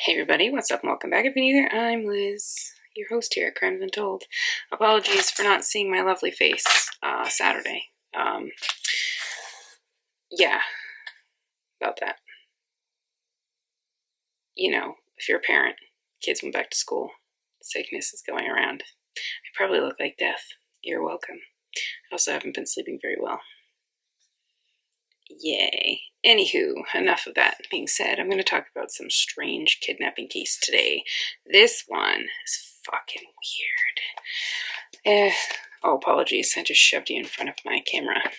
Hey everybody, what's up? Welcome back. If you're new here, I'm Liz, your host here at Crimes Untold. Apologies for not seeing my lovely face Saturday. Yeah, about that. You know, if you're a parent, kids went back to school, sickness is going around. I probably look like death. You're welcome. I also haven't been sleeping very well. Yay. Anywho, enough of that being said, I'm going to talk about some strange kidnapping case today. This one is fucking weird. Oh, apologies. I just shoved you in front of my camera.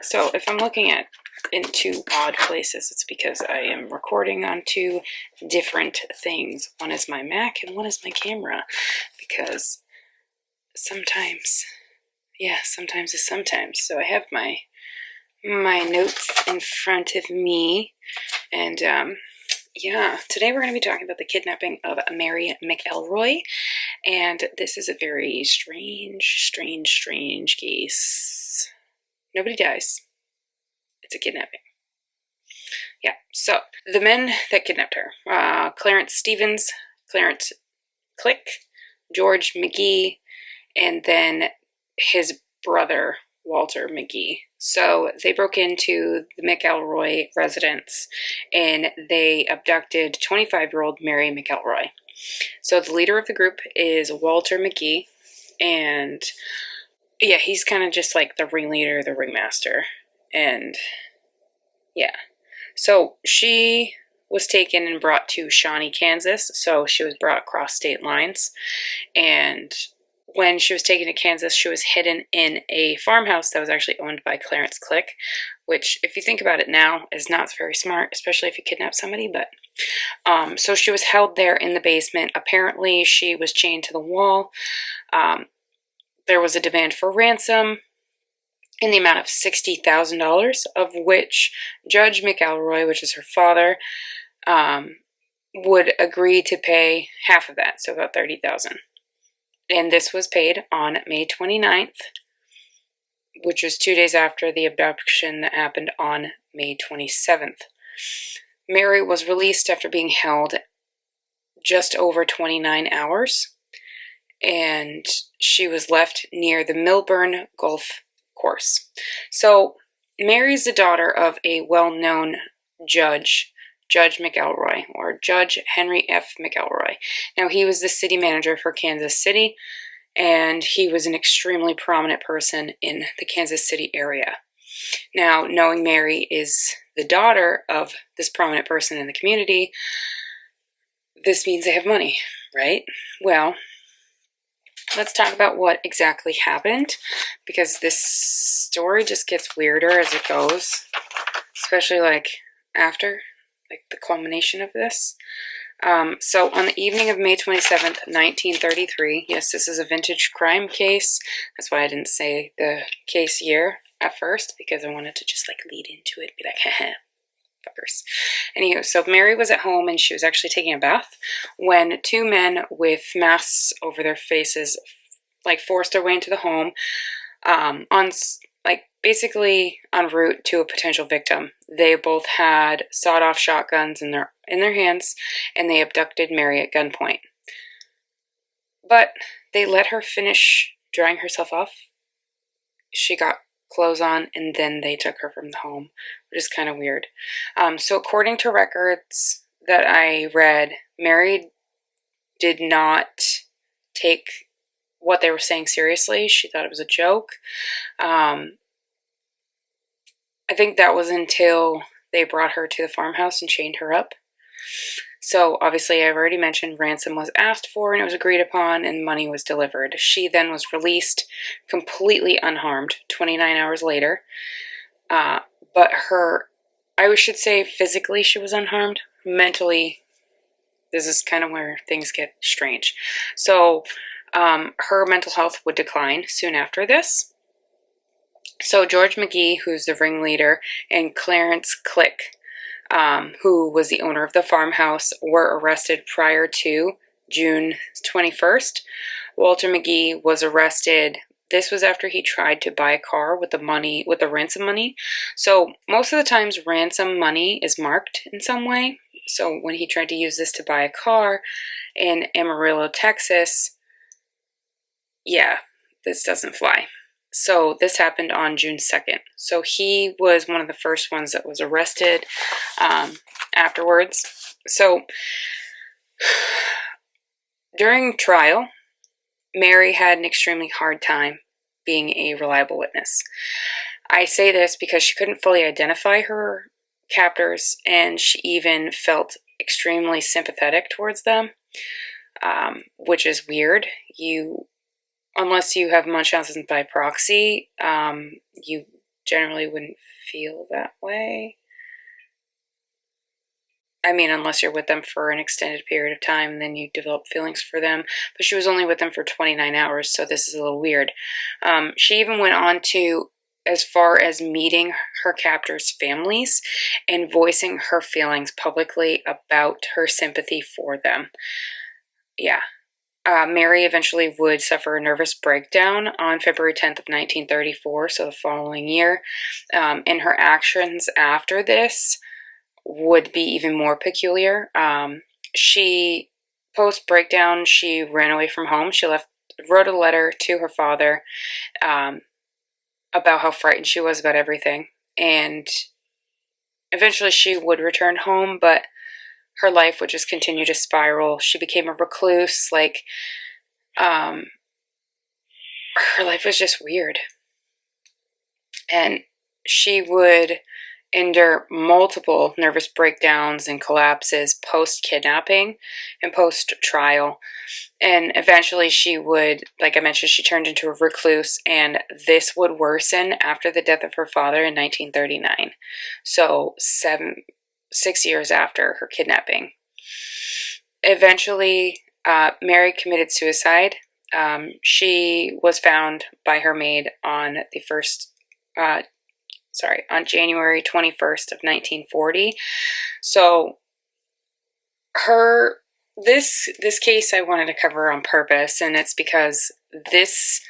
So if I'm looking at in two odd places, it's because I am recording on two different things. One is my Mac and one is my camera. Because sometimes is sometimes. So I have my notes in front of me, and today we're going to be talking about the kidnapping of Mary McElroy, and this is a very strange case. Nobody dies. It's a kidnapping. Yeah, so the men that kidnapped her, Clarence Stevens, Clarence Click, George McGee, and then his brother, Walter McGee. So they broke into the McElroy residence and they abducted 25-year-old Mary McElroy. So the leader of the group is Walter McGee, and yeah, he's kind of just like the ringleader, the ringmaster. And yeah, so she was taken and brought to Shawnee, Kansas. So she was brought across state lines, and when she was taken to Kansas, she was hidden in a farmhouse that was actually owned by Clarence Click, which, if you think about it now, is not very smart, especially if you kidnap somebody. But so she was held there in the basement. Apparently, she was chained to the wall. There was a demand for ransom in the amount of $60,000, of which Judge McElroy, which is her father, would agree to pay half of that, so about $30,000. And this was paid on May 29th, which was 2 days after the abduction that happened on May 27th. Mary was released after being held just over 29 hours, and she was left near the Milburn Golf Course. So Mary's the daughter of a well-known judge, Judge McElroy, or Judge Henry F. McElroy. Now, he was the city manager for Kansas City, and he was an extremely prominent person in the Kansas City area. Now, knowing Mary is the daughter of this prominent person in the community, this means they have money, right? Well, let's talk about what exactly happened, because this story just gets weirder as it goes, especially after the culmination of this. So on the evening of May 27th, 1933, yes, this is a vintage crime case. That's why I didn't say the case year at first, because I wanted to just lead into it, be like, haha, fuckers. Anywho, so Mary was at home and she was actually taking a bath when two men with masks over their faces forced their way into the home, basically en route to a potential victim. They both had sawed-off shotguns in their hands, and they abducted Mary at gunpoint. But they let her finish drying herself off. She got clothes on, and then they took her from the home, which is kind of weird. So according to records that I read, Mary did not take what they were saying seriously. She thought it was a joke. I think that was until they brought her to the farmhouse and chained her up. So obviously, I've already mentioned ransom was asked for and it was agreed upon and money was delivered. She then was released completely unharmed 29 hours later. But I should say physically she was unharmed. Mentally, this is kind of where things get strange. So her mental health would decline soon after this. So George McGee, who's the ringleader, and Clarence Click, who was the owner of the farmhouse, were arrested prior to June 21st. Walter McGee was arrested. This was after he tried to buy a car with the ransom money. So most of the times ransom money is marked in some way. So when he tried to use this to buy a car in Amarillo, Texas, yeah, this doesn't fly. So this happened on June 2nd. So he was one of the first ones that was arrested afterwards. So during trial, Mary had an extremely hard time being a reliable witness. I say this because she couldn't fully identify her captors, and she even felt extremely sympathetic towards them, which is weird. Unless you have Munchausen by proxy, you generally wouldn't feel that way. I mean, unless you're with them for an extended period of time, then you develop feelings for them. But she was only with them for 29 hours, so this is a little weird. She even went on to as far as meeting her captors' families and voicing her feelings publicly about her sympathy for them. Yeah. Mary eventually would suffer a nervous breakdown on February 10th of 1934, so the following year. And her actions after this would be even more peculiar. She, post-breakdown, she ran away from home. She wrote a letter to her father about how frightened she was about everything. And eventually she would return home, but her life would just continue to spiral. She became a recluse. Her life was just weird. And she would endure multiple nervous breakdowns and collapses post-kidnapping and post-trial. And eventually she would, like I mentioned, she turned into a recluse, and this would worsen after the death of her father in 1939. So 6 years after her kidnapping. Eventually, Mary committed suicide. She was found by her maid on on January 21st of 1940. So this case I wanted to cover on purpose, and it's because this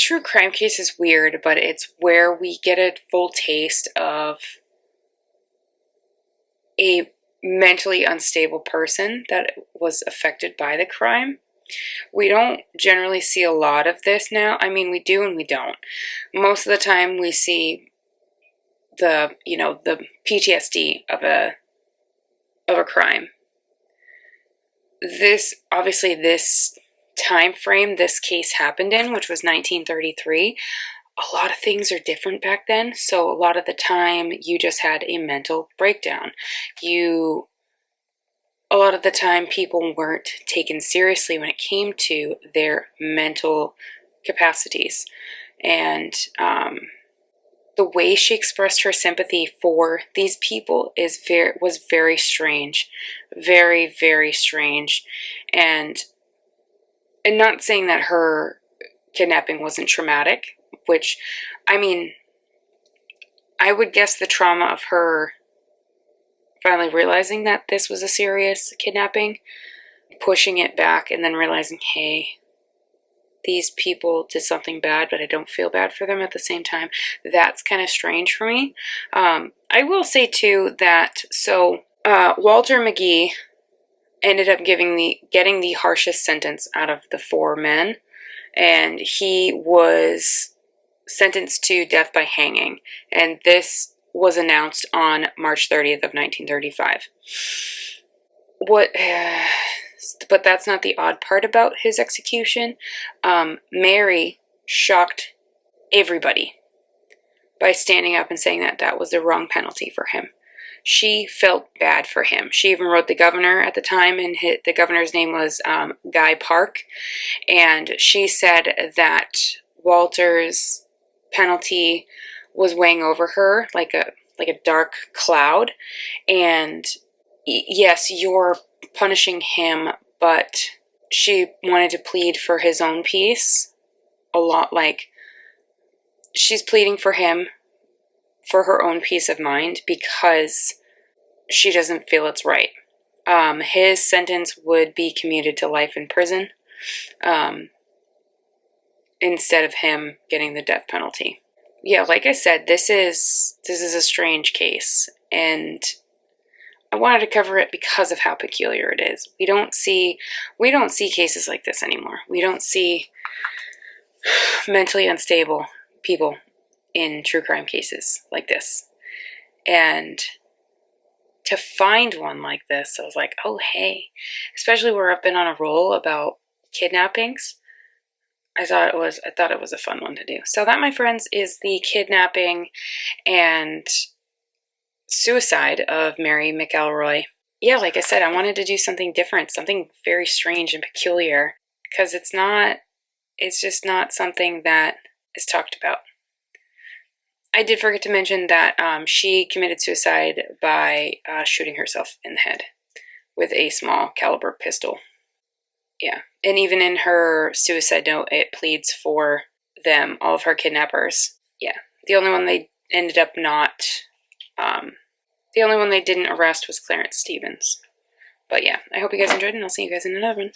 true crime case is weird, but it's where we get a full taste of a mentally unstable person that was affected by the crime. We don't generally see a lot of this now. I mean, we do and we don't. Most of the time we see the PTSD of a crime. This time frame this case happened in, which was 1933, a lot of things are different back then. So a lot of the time you just had a mental breakdown. A lot of the time people weren't taken seriously when it came to their mental capacities. And the way she expressed her sympathy for these people was very strange. Very, very strange. And not saying that her kidnapping wasn't traumatic, which, I mean, I would guess the trauma of her finally realizing that this was a serious kidnapping, pushing it back, and then realizing, hey, these people did something bad, but I don't feel bad for them at the same time. That's kind of strange for me. I will say, too, that, Walter McGee ended up getting the harshest sentence out of the 4 men, and he was sentenced to death by hanging, and this was announced on March 30th of 1935. But that's not the odd part about his execution. Mary shocked everybody by standing up and saying that was the wrong penalty for him. She felt bad for him. She even wrote the governor at the time, and the governor's name was Guy Park, and she said that Walter's penalty was weighing over her like a dark cloud, and yes, you're punishing him, but she wanted to plead for his own peace a lot. Like, she's pleading for him for her own peace of mind because she doesn't feel it's right. His sentence would be commuted to life in prison instead of him getting the death penalty. Yeah, like I said, this is a strange case, and I wanted to cover it because of how peculiar it is. We don't see cases like this anymore. We don't see mentally unstable people in true crime cases like this. And to find one like this, I was like, oh, hey. Especially where I've been on a roll about kidnappings. I thought it was a fun one to do. So that, my friends, is the kidnapping and suicide of Mary McElroy. Yeah, like I said, I wanted to do something different, something very strange and peculiar, because it's just not something that is talked about. I did forget to mention that she committed suicide by shooting herself in the head with a small caliber pistol. Yeah, and even in her suicide note, it pleads for them, all of her kidnappers. Yeah, the only one they ended up not, the only one they didn't arrest was Clarence Stevens. But yeah, I hope you guys enjoyed, and I'll see you guys in another one.